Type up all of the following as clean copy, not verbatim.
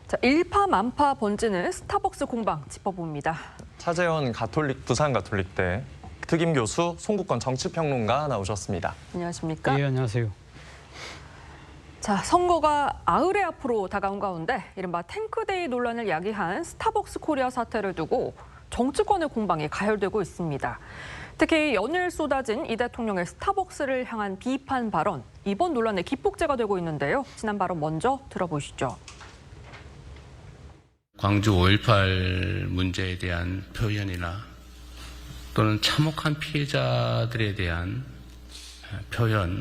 자, 일파만파 번지는 스타벅스 공방 짚어봅니다. 차재원 부산 가톨릭대 특임 교수, 송국권 정치평론가 나오셨습니다. 안녕하십니까? 예, 안녕하세요. 자, 선거가 나흘의 앞으로 다가온 가운데 이른바 탱크데이 논란을 야기한 스타벅스 코리아 사태를 두고 정치권의 공방이 가열되고 있습니다. 특히 연일 쏟아진 이 대통령의 스타벅스를 향한 비판 발언, 이번 논란의 기폭제가 되고 있는데요. 지난 발언 먼저 들어보시죠. 광주 5.18 문제에 대한 표현이나 또는 참혹한 피해자들에 대한 표현,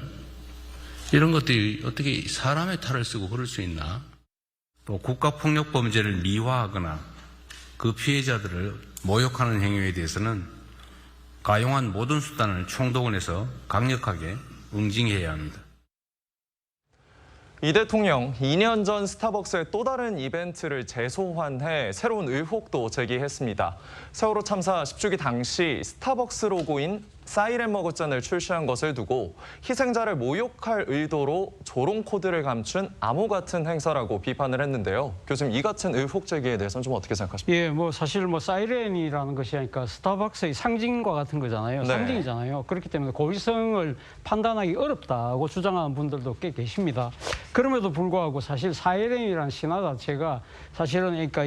이런 것들이 어떻게 사람의 탈을 쓰고 그럴 수 있나? 또 국가폭력 범죄를 미화하거나 그 피해자들을 모욕하는 행위에 대해서는 가용한 모든 수단을 총동원해서 강력하게 응징해야 합니다. 이 대통령 2년 전 스타벅스의 또 다른 이벤트를 재소환해 새로운 의혹도 제기했습니다. 세월호 참사 10주기 당시 스타벅스 로고인 사이렌 머그잔을 출시한 것을 두고 희생자를 모욕할 의도로 조롱 코드를 감춘 암호 같은 행사라고 비판을 했는데요. 교수님, 이 같은 의혹 제기에 대해서는 좀 어떻게 생각하십니까? 예, 사실 사이렌이라는 것이 그러니까 스타벅스의 상징과 같은 거잖아요. 네. 상징이잖아요. 그렇기 때문에 고의성을 판단하기 어렵다고 주장하는 분들도 꽤 계십니다. 그럼에도 불구하고 사실 사이렌이라는 신화 자체가 사실은 그러니까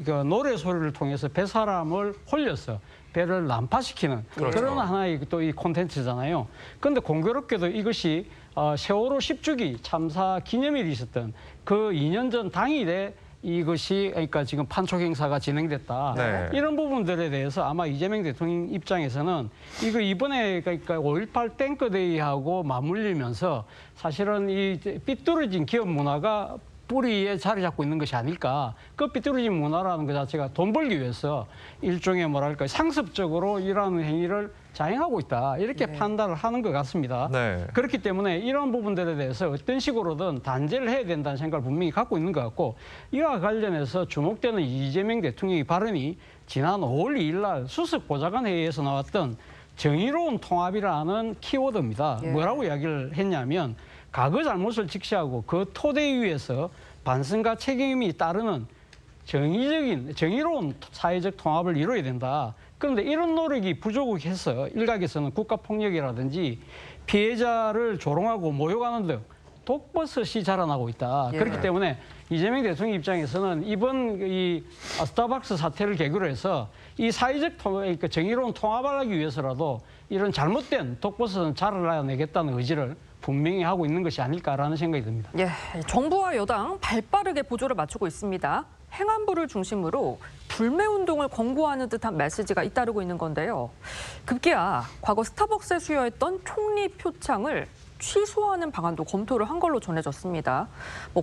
그 노래 소리를 통해서 배 사람을 홀려서 배를 난파시키는 그렇죠. 그런 하나의 또 이 콘텐츠잖아요. 그런데 공교롭게도 이것이 세월호 10주기 참사 기념일이 있었던 그 2년 전 당일에 이것이 그러니까 지금 판촉 행사가 진행됐다. 네. 이런 부분들에 대해서 아마 이재명 대통령 입장에서는 이거 이번에 그러니까 5.18 탱크데이하고 맞물리면서 사실은 이 삐뚤어진 기업 문화가 뿌리에 자리 잡고 있는 것이 아닐까. 그 삐뚤어진 문화라는 것 자체가 돈 벌기 위해서 일종의 상습적으로 이러한 행위를 자행하고 있다. 이렇게 판단을 하는 것 같습니다. 네. 그렇기 때문에 이런 부분들에 대해서 어떤 식으로든 단죄를 해야 된다는 생각을 분명히 갖고 있는 것 같고, 이와 관련해서 주목되는 이재명 대통령의 발언이 지난 5월 2일 날 수석 보좌관 회의에서 나왔던 정의로운 통합이라는 키워드입니다. 예. 뭐라고 이야기를 했냐면 과거 잘못을 직시하고 그 토대 위에서 반성과 책임이 따르는 정의로운 사회적 통합을 이루어야 된다. 그런데 이런 노력이 부족해서 일각에서는 국가폭력이라든지 피해자를 조롱하고 모욕하는 등 독버섯이 자라나고 있다. 예. 그렇기 때문에 이재명 대통령 입장에서는 이번 이 스타벅스 사태를 계기로 해서 이 사회적 그러니까 정의로운 통합을 하기 위해서라도 이런 잘못된 독버섯은 자라내겠다는 의지를 분명히 하고 있는 것이 아닐까라는 생각이 듭니다. 예, 정부와 여당 발빠르게 보조를 맞추고 있습니다. 행안부를 중심으로 불매운동을 권고하는 듯한 메시지가 잇따르고 있는 건데요. 급기야 과거 스타벅스에 수여했던 총리 표창을 취소하는 방안도 검토를 한 걸로 전해졌습니다.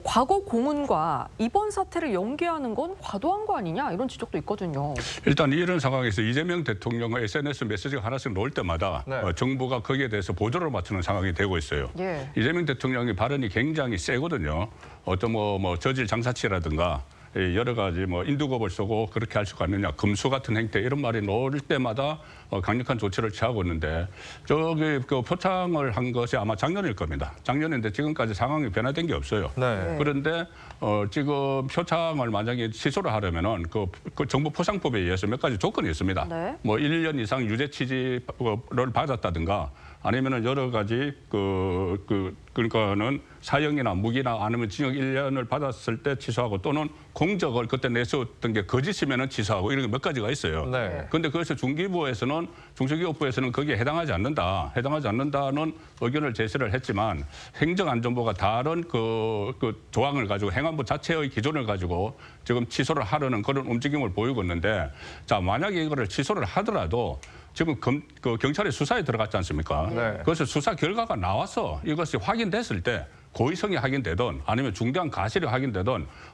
과거 공훈과 이번 사태를 연계하는 건 과도한 거 아니냐 이런 지적도 있거든요. 일단 이런 상황에서 이재명 대통령의 SNS 메시지가 하나씩 나올 때마다 네. 정부가 거기에 대해서 보조를 맞추는 상황이 되고 있어요. 예. 이재명 대통령의 발언이 굉장히 세거든요. 어떤 저질 장사치라든가 여러 가지 인두겁을 쏘고 그렇게 할 수가 있느냐, 금수 같은 행태 이런 말이 나올 때마다 강력한 조치를 취하고 있는데, 저기 그 표창을 한 것이 아마 작년일 겁니다. 작년인데 지금까지 상황이 변화된 게 없어요. 네. 그런데 지금 표창을 만약에 취소를 하려면은 그 정부 포상법에 의해서 몇 가지 조건이 있습니다. 네. 1년 이상 유죄 취지를 받았다든가, 아니면은 여러 가지 그러니까는 사형이나 무기나 아니면 징역 1년을 받았을 때 취소하고, 또는 공적을 그때 내세웠던 게 거짓이면은 취소하고, 이런 몇 가지가 있어요. 네. 그런데 그것을 중소기업부에서는 거기에 해당하지 않는다는 의견을 제시를 했지만, 행정안전부가 다른 그 조항을 가지고 행안부 자체의 기존을 가지고 지금 취소를 하려는 그런 움직임을 보이고 있는데, 자, 만약에 이거를 취소를 하더라도 지금 경찰의 수사에 들어갔지 않습니까? 네. 그래서 수사 결과가 나와서 이것이 확인됐을 때, 고의성이 확인되든 아니면 중대한 가실이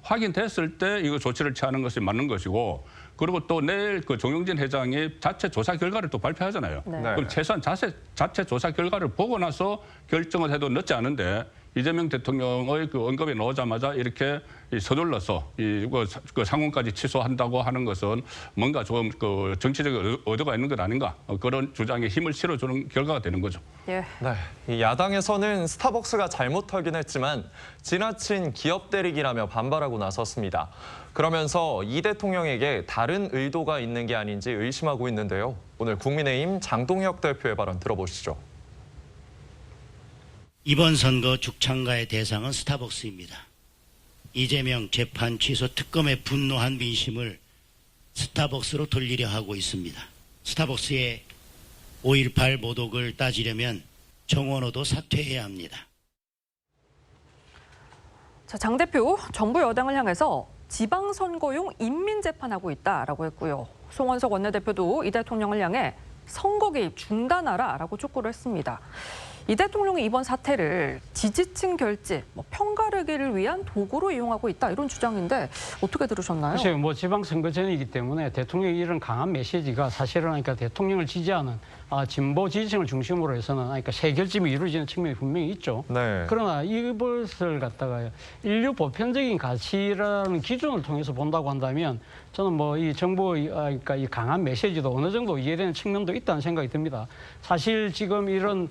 확인됐을 때 이거 조치를 취하는 것이 맞는 것이고, 그리고 또 내일 정용진 회장이 자체 조사 결과를 또 발표하잖아요. 네. 그럼 최소한 자체 조사 결과를 보고 나서 결정을 해도 늦지 않은데, 이재명 대통령의 그 언급이 나오자마자 이렇게 서둘러서 그 상원까지 취소한다고 하는 것은 뭔가 좀 그 정치적 의도가 있는 것 아닌가, 그런 주장에 힘을 실어주는 결과가 되는 거죠. 예. 네, 이 야당에서는 스타벅스가 잘못하긴 했지만 지나친 기업 대리기라며 반발하고 나섰습니다. 그러면서 이 대통령에게 다른 의도가 있는 게 아닌지 의심하고 있는데요. 오늘 국민의힘 장동혁 대표의 발언 들어보시죠. 이번 선거 죽창가의 대상은 스타벅스입니다. 이재명 재판 취소 특검에 분노한 민심을 스타벅스로 돌리려 하고 있습니다. 스타벅스의 5.18 모독을 따지려면 정원호도 사퇴해야 합니다. 자, 장 대표, 정부 여당을 향해서 지방선거용 인민재판하고 있다라고 했고요. 송원석 원내대표도 이 대통령을 향해 선거 개입 중단하라라고 촉구를 했습니다. 이 대통령이 이번 사태를 지지층 결집, 편가르기를 위한 도구로 이용하고 있다 이런 주장인데 어떻게 들으셨나요? 글쎄요, 뭐 지방선거 전이기 때문에 대통령의 이런 강한 메시지가 사실은 그러니까 대통령을 지지하는 진보 지지층을 중심으로 해서는 그러니까 세결집이 이루어지는 측면이 분명히 있죠. 네. 그러나 이것을 갖다가 인류 보편적인 가치라는 기준을 통해서 본다고 한다면 저는 뭐 이 정부의 그러니까 이 강한 메시지도 어느 정도 이해되는 측면도 있다는 생각이 듭니다. 사실 지금 이런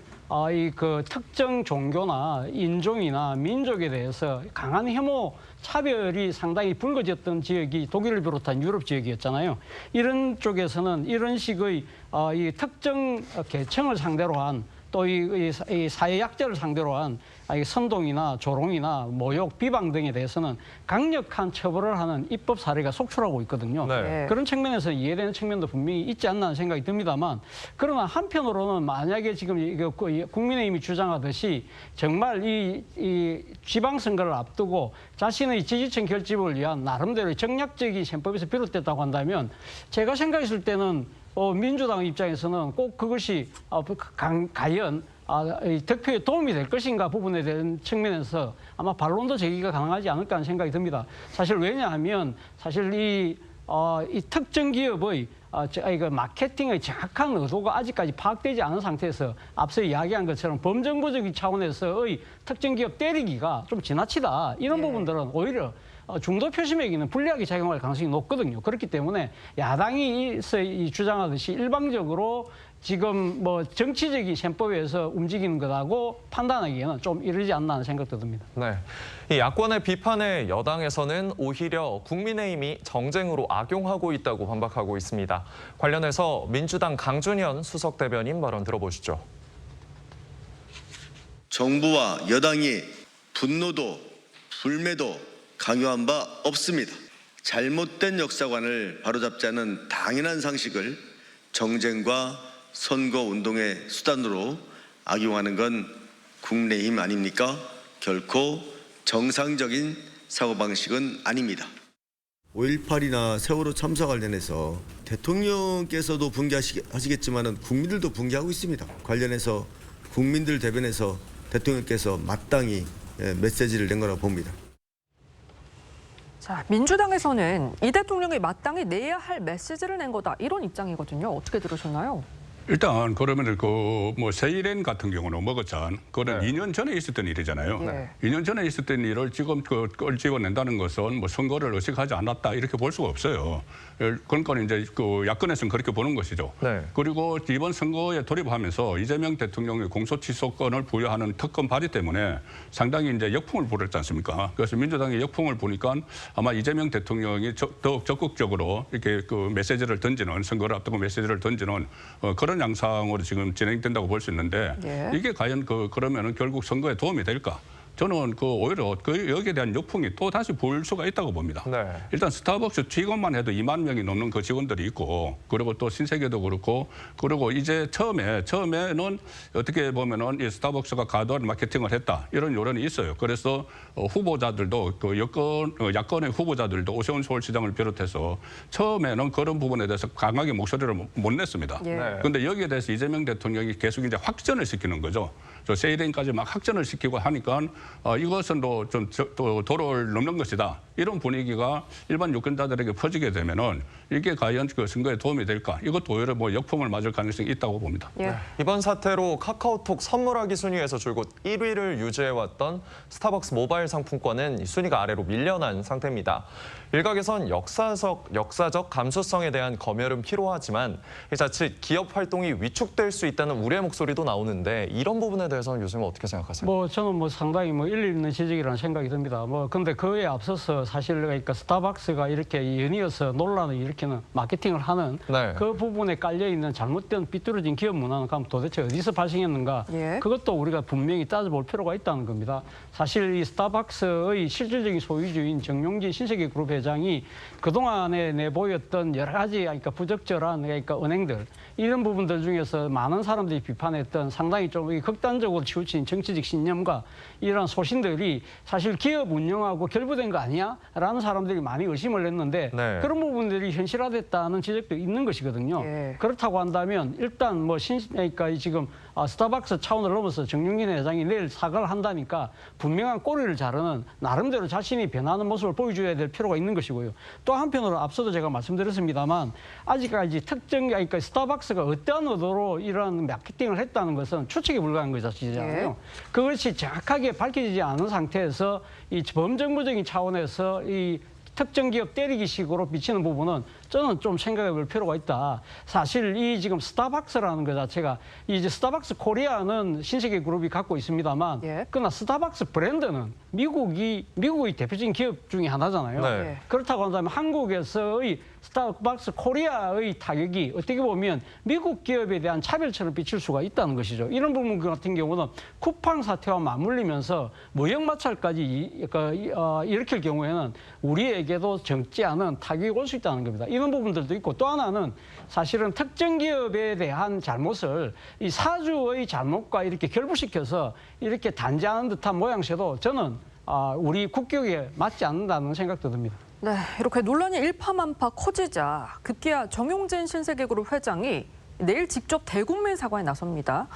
이 그 특정 종교나 인종이나 민족에 대해서 강한 혐오 차별이 상당히 불거졌던 지역이 독일을 비롯한 유럽 지역이었잖아요. 이런 쪽에서는 이런 식의 이 특정 계층을 상대로 한 또 이 사회 약자를 상대로 한 선동이나 조롱이나 모욕, 비방 등에 대해서는 강력한 처벌을 하는 입법 사례가 속출하고 있거든요. 네. 그런 측면에서 이해되는 측면도 분명히 있지 않나 하는 생각이 듭니다만, 그러나 한편으로는 만약에 지금 국민의힘이 주장하듯이 정말 이 지방선거를 앞두고 자신의 지지층 결집을 위한 나름대로의 정략적인 셈법에서 비롯됐다고 한다면 제가 생각했을 때는 민주당 입장에서는 꼭 그것이 과연 득표에 도움이 될 것인가 부분에 대한 측면에서 아마 반론도 제기가 가능하지 않을까 하는 생각이 듭니다. 사실 왜냐하면 사실 이 특정 기업의 마케팅의 정확한 의도가 아직까지 파악되지 않은 상태에서 앞서 이야기한 것처럼 범정부적인 차원에서의 특정 기업 때리기가 좀 지나치다. 이런 부분들은 오히려 중도 표심에게는 불리하게 작용할 가능성이 높거든요. 그렇기 때문에 야당이 주장하듯이 일방적으로 지금 뭐 정치적인 셈법에서 움직이는 것하고 판단하기에는 좀 이르지 않나 하는 생각도 듭니다. 네, 이 야권의 비판에 여당에서는 오히려 국민의힘이 정쟁으로 악용하고 있다고 반박하고 있습니다. 관련해서 민주당 강준현 수석 대변인 발언 들어보시죠. 정부와 여당이 분노도 불매도 강요한 바 없습니다. 잘못된 역사관을 바로잡자는 당연한 상식을 정쟁과 선거운동의 수단으로 악용하는 건 국민의힘 아닙니까? 결코 정상적인 사고방식은 아닙니다. 5.18이나 세월호 참사 관련해서 대통령께서도 분개하시겠지만 국민들도 분개하고 있습니다. 관련해서 국민들 대변해서 대통령께서 마땅히 메시지를 낸 거라고 봅니다. 자, 민주당에서는 이 대통령이 마땅히 내야 할 메시지를 낸 거다 이런 입장이거든요. 어떻게 들으셨나요? 일단 그러면 뭐 세일엔 같은 경우는 먹었잖. 그건 네. 2년 전에 있었던 일이잖아요. 네. 2년 전에 있었던 일을 지금 끄집어낸다는 것은 뭐 선거를 의식하지 않았다 이렇게 볼 수가 없어요. 그러니까 이제 그 야권에서는 그렇게 보는 것이죠. 네. 그리고 이번 선거에 돌입하면서 이재명 대통령의 공소취소권을 부여하는 특검 발의 때문에 상당히 이제 역풍을 불었지 않습니까? 그래서 민주당이 역풍을 부니까 아마 이재명 대통령이 더욱 적극적으로 이렇게 그 메시지를 던지는, 선거를 앞두고 메시지를 던지는 그런 양상으로 지금 진행된다고 볼 수 있는데 예. 이게 과연 그러면은 결국 선거에 도움이 될까? 저는 오히려 여기에 대한 역풍이 또 다시 불 수가 있다고 봅니다. 네. 일단 스타벅스 직원만 해도 2만 명이 넘는 그 직원들이 있고, 그리고 또 신세계도 그렇고, 그리고 이제 처음에는 어떻게 보면은 이 스타벅스가 과도한 마케팅을 했다 이런 여론이 있어요. 그래서 후보자들도 그 야권의 후보자들도 오세훈 서울시장을 비롯해서 처음에는 그런 부분에 대해서 강하게 목소리를 못 냈습니다. 예. 네. 그런데 여기에 대해서 이재명 대통령이 계속 이제 확전을 시키는 거죠. 저 세일인까지 막 확전을 시키고 하니까 이것은 또 도를 넘는 것이다. 이런 분위기가 일반 유권자들에게 퍼지게 되면은 이게 과연 그 선거에 도움이 될까? 이것도 오히려 뭐 역풍을 맞을 가능성이 있다고 봅니다. 예. 이번 사태로 카카오톡 선물하기 순위에서 줄곧 1위를 유지해왔던 스타벅스 모바일 상품권은 순위가 아래로 밀려난 상태입니다. 일각에선 역사적 감수성에 대한 검열은 필요하지만 자칫 기업 활동이 위축될 수 있다는 우려의 목소리도 나오는데 이런 부분에 대해서는 교수님 어떻게 생각하세요? 뭐 저는 뭐 상당히 뭐 일리 있는 지적이라는 생각이 듭니다. 뭐 근데 그에 앞서서 사실 그러니까 스타벅스가 이렇게 연이어서 논란을 일으키는 마케팅을 하는 네. 그 부분에 깔려 있는 잘못된 삐뚤어진 기업 문화는 그럼 도대체 어디서 발생했는가? 예. 그것도 우리가 분명히 따져볼 필요가 있다는 겁니다. 사실 이 스타벅스의 실질적인 소유주인 정용진 신세계그룹 회장이 그동안에 내보였던 여러 가지 그러니까 부적절한 그러니까 은행들 이런 부분들 중에서 많은 사람들이 비판했던 상당히 좀 극단적으로 치우친 정치적 신념과 이런 소신들이 사실 기업 운영하고 결부된 거 아니야? 라는 사람들이 많이 의심을 했는데 네. 그런 부분들이 현실화됐다는 지적도 있는 것이거든요. 예. 그렇다고 한다면 일단 뭐 그러니까 지금 스타벅스 차원을 넘어서 정용진 회장이 내일 사과를 한다니까 분명한 꼬리를 자르는 나름대로 자신이 변하는 모습을 보여줘야 될 필요가 있는 것이고요. 또 한편으로 앞서도 제가 말씀드렸습니다만 아직까지 그러니까 스타벅스가 어떠한 의도로 이런 마케팅을 했다는 것은 추측에 불과한 것이잖아요. 예. 그것이 정확하게 밝혀지지 않은 상태에서 이 범정부적인 차원에서 이 특정 기업 때리기식으로 비치는 부분은 저는 좀 생각해 볼 필요가 있다. 사실 이 지금 스타벅스라는 것 자체가 이제 스타벅스 코리아는 신세계 그룹이 갖고 있습니다만 예. 그러나 스타벅스 브랜드는 미국의 대표적인 기업 중에 하나잖아요. 네. 그렇다고 한다면 한국에서의 스타벅스 코리아의 타격이 어떻게 보면 미국 기업에 대한 차별처럼 비칠 수가 있다는 것이죠. 이런 부분 같은 경우는 쿠팡 사태와 맞물리면서 무역 마찰까지 일으킬 경우에는 우리에게도 적지 않은 타격이 올 수 있다는 겁니다. 이런 부분들도 있고 또 하나는 사실은 특정 기업에 대한 잘못을 이 사주의 잘못과 이렇게 결부시켜서 이렇게 단죄하는 듯한 모양새도 저는 우리 국격에 맞지 않는다는 생각도 듭니다. 네, 이렇게 논란이 일파만파 커지자 급기야 정용진 신세계그룹 회장이 내일 직접 대국민 사과에 나섭니다.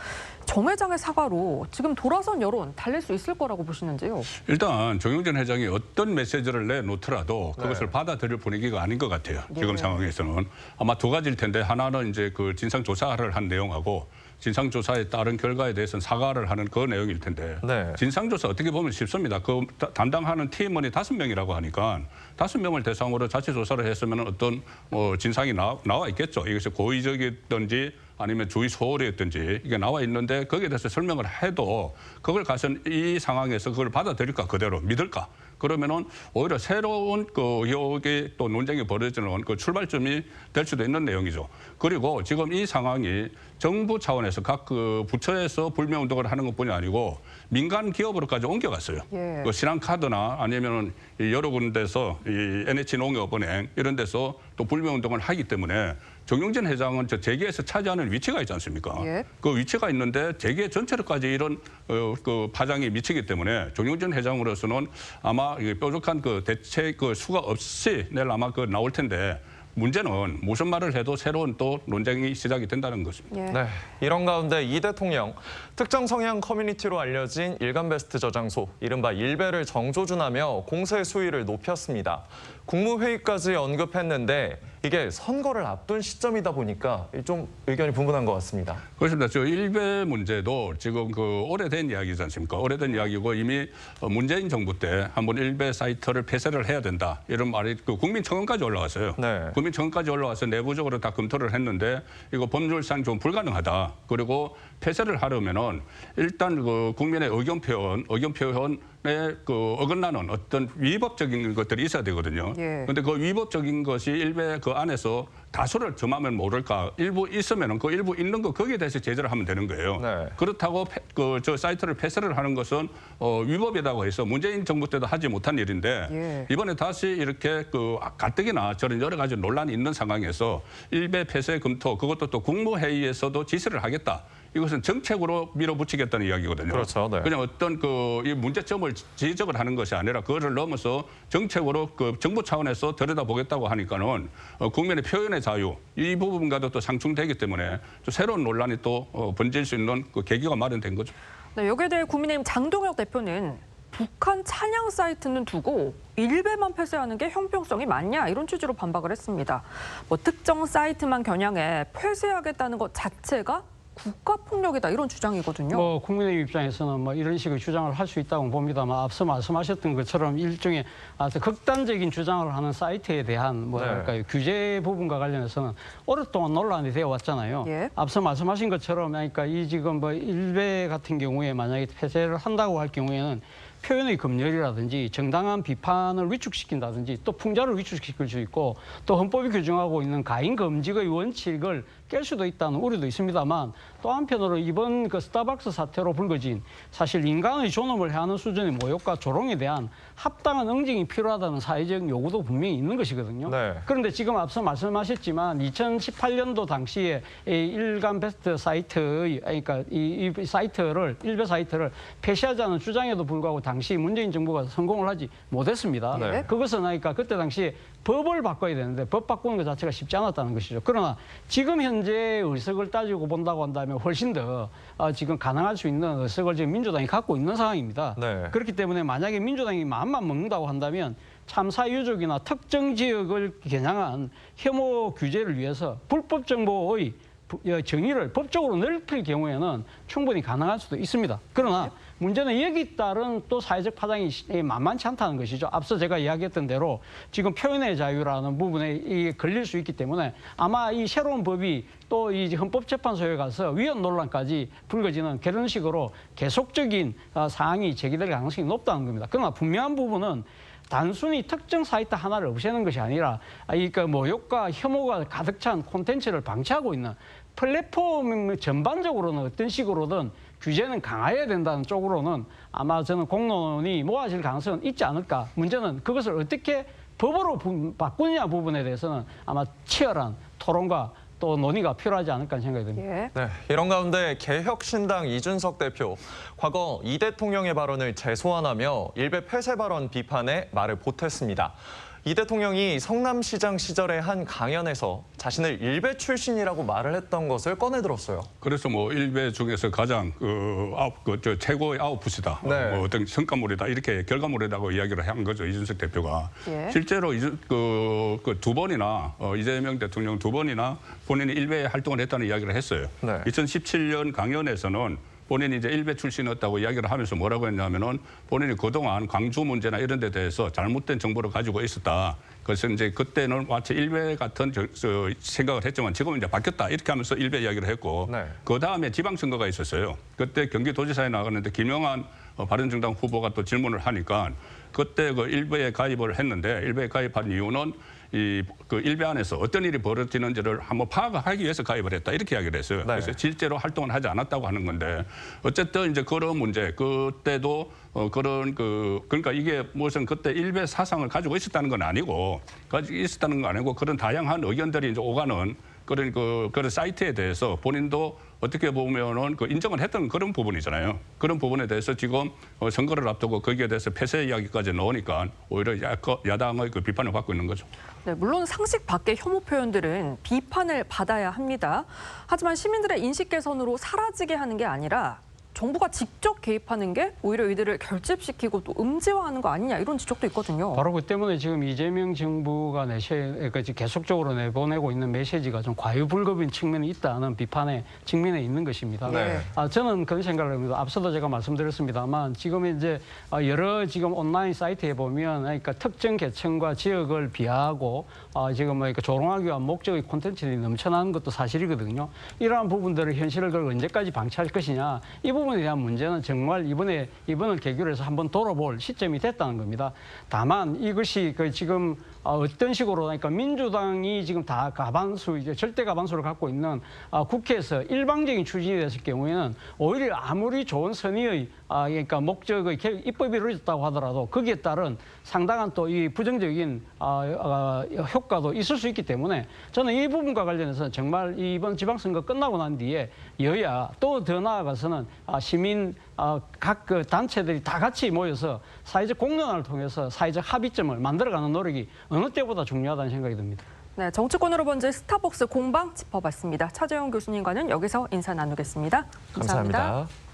정 회장의 사과로 지금 돌아선 여론 달랠 수 있을 거라고 보시는지요? 일단 정용진 회장이 어떤 메시지를 내놓더라도 그것을 받아들일 분위기가 아닌 것 같아요. 지금 상황에서는 아마 두 가지일 텐데 하나는 이제 그 진상조사를 한 내용하고 진상조사에 따른 결과에 대해서는 사과를 하는 그 내용일 텐데 네. 진상조사 어떻게 보면 쉽습니다. 그 담당하는 팀원이 5명이라고 하니까 5명을 대상으로 자체 조사를 했으면 어떤 진상이 나와 있겠죠. 이것이 고의적이었든지 아니면 주의 소홀이었든지 이게 나와 있는데 거기에 대해서 설명을 해도 그걸 가서 이 상황에서 그걸 받아들일까 그대로 믿을까? 그러면은 오히려 새로운 그 의혹이 또 논쟁이 벌어지는 그 출발점이 될 수도 있는 내용이죠. 그리고 지금 이 상황이 정부 차원에서 각 그 부처에서 불매운동을 하는 것뿐이 아니고 민간 기업으로까지 옮겨갔어요. 예. 그 신한카드나 아니면은 여러 군데서 이 NH농협은행 이런 데서 또 불매운동을 하기 때문에 정용진 회장은 저 재계에서 차지하는 위치가 있지 않습니까? 예. 그 위치가 있는데 재계 전체로까지 이런 그 파장이 미치기 때문에 정용진 회장으로서는 아마 뾰족한 그 대책 그 수가 없이 내일 아마 그 나올 텐데 문제는 무슨 말을 해도 새로운 또 논쟁이 시작이 된다는 것입니다. 예. 네, 이런 가운데 이 대통령 특정 성향 커뮤니티로 알려진 일간베스트 저장소 이른바 일베를 정조준하며 공세 수위를 높였습니다. 국무회의까지 언급했는데 이게 선거를 앞둔 시점이다 보니까 좀 의견이 분분한 것 같습니다. 그렇습니다. 저 일베 문제도 지금 그 오래된 이야기지 않습니까? 오래된 이야기고 이미 문재인 정부 때 한번 일베 사이트를 폐쇄를 해야 된다 이런 말이 그 국민청원까지 올라왔어요. 네. 국민청원까지 올라와서 내부적으로 다 검토를 했는데 이거 법률상 좀 불가능하다. 그리고 폐쇄를 하려면은 일단 그 국민의 의견 표현에 그 어긋나는 어떤 위법적인 것들이 있어야 되거든요. 그런데 그 위법적인 것이 일베 그 안에서 다수를 점하면 모를까 일부 있으면은 그 일부 있는 거 거기에 대해서 제재를 하면 되는 거예요. 네. 그렇다고 그 저 사이트를 폐쇄를 하는 것은 위법이라고 해서 문재인 정부 때도 하지 못한 일인데 이번에 다시 이렇게 그 가뜩이나 저런 여러 가지 논란이 있는 상황에서 일베 폐쇄 검토 그것도 또 국무회의에서도 지시를 하겠다. 이것은 정책으로 밀어붙이겠다는 이야기거든요. 그렇죠. 네. 그냥 어떤 그 이 문제점을 지적을 하는 것이 아니라 그거를 넘어서 정책으로 그 정부 차원에서 들여다보겠다고 하니까는 국민의 표현의 자유 이 부분과도 또 상충되기 때문에 또 새로운 논란이 또 번질 수 있는 그 계기가 마련된 거죠. 네, 여기에 대해 국민의힘 장동혁 대표는 북한 찬양 사이트는 두고 일베만 폐쇄하는 게 형평성이 맞냐 이런 취지로 반박을 했습니다. 뭐 특정 사이트만 겨냥해 폐쇄하겠다는 것 자체가 국가폭력이다 이런 주장이거든요. 뭐 국민의 입장에서는 뭐 이런 식의 주장을 할 수 있다고 봅니다만 앞서 말씀하셨던 것처럼 일종의 아주 극단적인 주장을 하는 사이트에 대한 뭐랄까요 규제 부분과 관련해서는 오랫동안 논란이 되어 왔잖아요. 예. 앞서 말씀하신 것처럼 그러니까 이 지금 뭐 일베 같은 경우에 만약에 폐쇄를 한다고 할 경우에는 표현의 검열이라든지 정당한 비판을 위축시킨다든지 또 풍자를 위축시킬 수 있고 또 헌법이 규정하고 있는 가인 금지의 원칙을 깰 수도 있다는 우려도 있습니다만 또 한편으로 이번 그 스타벅스 사태로 불거진 사실 인간의 존엄을 해하는 수준의 모욕과 조롱에 대한 합당한 응징이 필요하다는 사회적 요구도 분명히 있는 것이거든요. 네. 그런데 지금 앞서 말씀하셨지만 2018년도 당시에 이 일간 베스트 사이트의 그러니까 이 사이트를 일베 사이트를 폐쇄하자는 주장에도 불구하고 당시 문재인 정부가 성공을 하지 못했습니다. 네. 그것은 그러니까 그때 당시에 법을 바꿔야 되는데 법 바꾸는 것 자체가 쉽지 않았다는 것이죠. 그러나 지금 현재 의석을 따지고 본다고 한다면 훨씬 더 지금 가능할 수 있는 의석을 지금 민주당이 갖고 있는 상황입니다. 네. 그렇기 때문에 만약에 민주당이 마음만 먹는다고 한다면 참사 유족이나 특정 지역을 겨냥한 혐오 규제를 위해서 불법 정보의 정의를 법적으로 넓힐 경우에는 충분히 가능할 수도 있습니다. 그러나 문제는 여기 따른 또 사회적 파장이 만만치 않다는 것이죠. 앞서 제가 이야기했던 대로 지금 표현의 자유라는 부분에 이게 걸릴 수 있기 때문에 아마 이 새로운 법이 또 이 헌법재판소에 가서 위헌 논란까지 불거지는 그런 식으로 계속적인 사항이 제기될 가능성이 높다는 겁니다. 그러나 분명한 부분은 단순히 특정 사이트 하나를 없애는 것이 아니라 그러니까 모욕과 혐오가 가득 찬 콘텐츠를 방치하고 있는 플랫폼 전반적으로는 어떤 식으로든 규제는 강화해야 된다는 쪽으로는 아마 저는 공론이 모아질 가능성은 있지 않을까. 문제는 그것을 어떻게 법으로 바꾸느냐 부분에 대해서는 아마 치열한 토론과 또 논의가 필요하지 않을까 생각이 듭니다. 예. 네, 이런 가운데 개혁신당 이준석 대표, 과거 이 대통령의 발언을 재소환하며 일베 폐쇄 발언 비판에 말을 보탰습니다. 이 대통령이 성남시장 시절의 한 강연에서 자신을 일베 출신이라고 말을 했던 것을 꺼내들었어요. 그래서 뭐 일베 중에서 가장 최고의 아웃풋이다. 네. 뭐 어떤 성과물이다. 이렇게 결과물이라고 이야기를 한 거죠. 이준석 대표가. 예. 실제로 두 번이나 이재명 대통령 두 번이나 본인이 일베 활동을 했다는 이야기를 했어요. 네. 2017년 강연에서는 본인이 이제 일베 출신이었다고 이야기를 하면서 뭐라고 했냐면은 본인이 그동안 광주 문제나 이런 데 대해서 잘못된 정보를 가지고 있었다. 그래서 이제 그때는 마치 일베 같은 생각을 했지만 지금은 이제 바뀌었다. 이렇게 하면서 일베 이야기를 했고 네. 그 다음에 지방선거가 있었어요. 그때 경기도지사에 나갔는데 김영환 바른정당 후보가 또 질문을 하니까 그때 그 일베에 가입을 했는데 일베에 가입한 이유는 그 일베 안에서 어떤 일이 벌어지는지를 한번 파악하기 위해서 가입을 했다 이렇게 이야기를 했어요. 네. 그래서 실제로 활동을 하지 않았다고 하는 건데 어쨌든 이제 그런 문제 그때도 그러니까 이게 무슨 그때 일베 사상을 가지고 있었다는 건 아니고 그런 다양한 의견들이 이제 오가는 그런 사이트에 대해서 본인도 어떻게 보면은 인정을 했던 그런 부분이잖아요. 그런 부분에 대해서 지금 선거를 앞두고 거기에 대해서 폐쇄 이야기까지 넣으니까 오히려 야당의 비판을 받고 있는 거죠. 네, 물론 상식 밖의 혐오 표현들은 비판을 받아야 합니다. 하지만 시민들의 인식 개선으로 사라지게 하는 게 아니라 정부가 직접 개입하는 게 오히려 이들을 결집시키고 또 음지화하는 거 아니냐 이런 지적도 있거든요. 바로 그 때문에 지금 이재명 정부가 계속적으로 내보내고 있는 메시지가 좀 과유불급인 측면이 있다는 비판의 측면에 있는 것입니다. 네. 저는 그런 생각을 합니다. 앞서도 제가 말씀드렸습니다만 지금 이제 여러 지금 온라인 사이트에 보면 그러니까 특정 계층과 지역을 비하하고 지금 조롱하기 위한 목적의 콘텐츠들이 넘쳐나는 것도 사실이거든요. 이러한 부분들을 현실을 언제까지 방치할 것이냐 이 부분에 대한 문제는 정말 이번을 계기로 해서 한번 돌아볼 시점이 됐다는 겁니다. 다만 이것이 지금 어떤 식으로 그러니까 민주당이 지금 다 이제 절대 과반수를 갖고 있는 국회에서 일방적인 추진이 됐을 경우에는 오히려 아무리 좋은 선의의 그러니까 목적의 입법이 이루어졌다고 하더라도 거기에 따른 상당한 또 이 부정적인 효과도 있을 수 있기 때문에 저는 이 부분과 관련해서 정말 이번 지방선거 끝나고 난 뒤에 여야 또 더 나아가서는 시민 각 단체들이 다 같이 모여서 사회적 공론화를 통해서 사회적 합의점을 만들어가는 노력이 어느 때보다 중요하다는 생각이 듭니다. 네, 정치권으로 번질 스타벅스 공방 짚어봤습니다. 차재영 교수님과는 여기서 인사 나누겠습니다. 감사합니다. 감사합니다.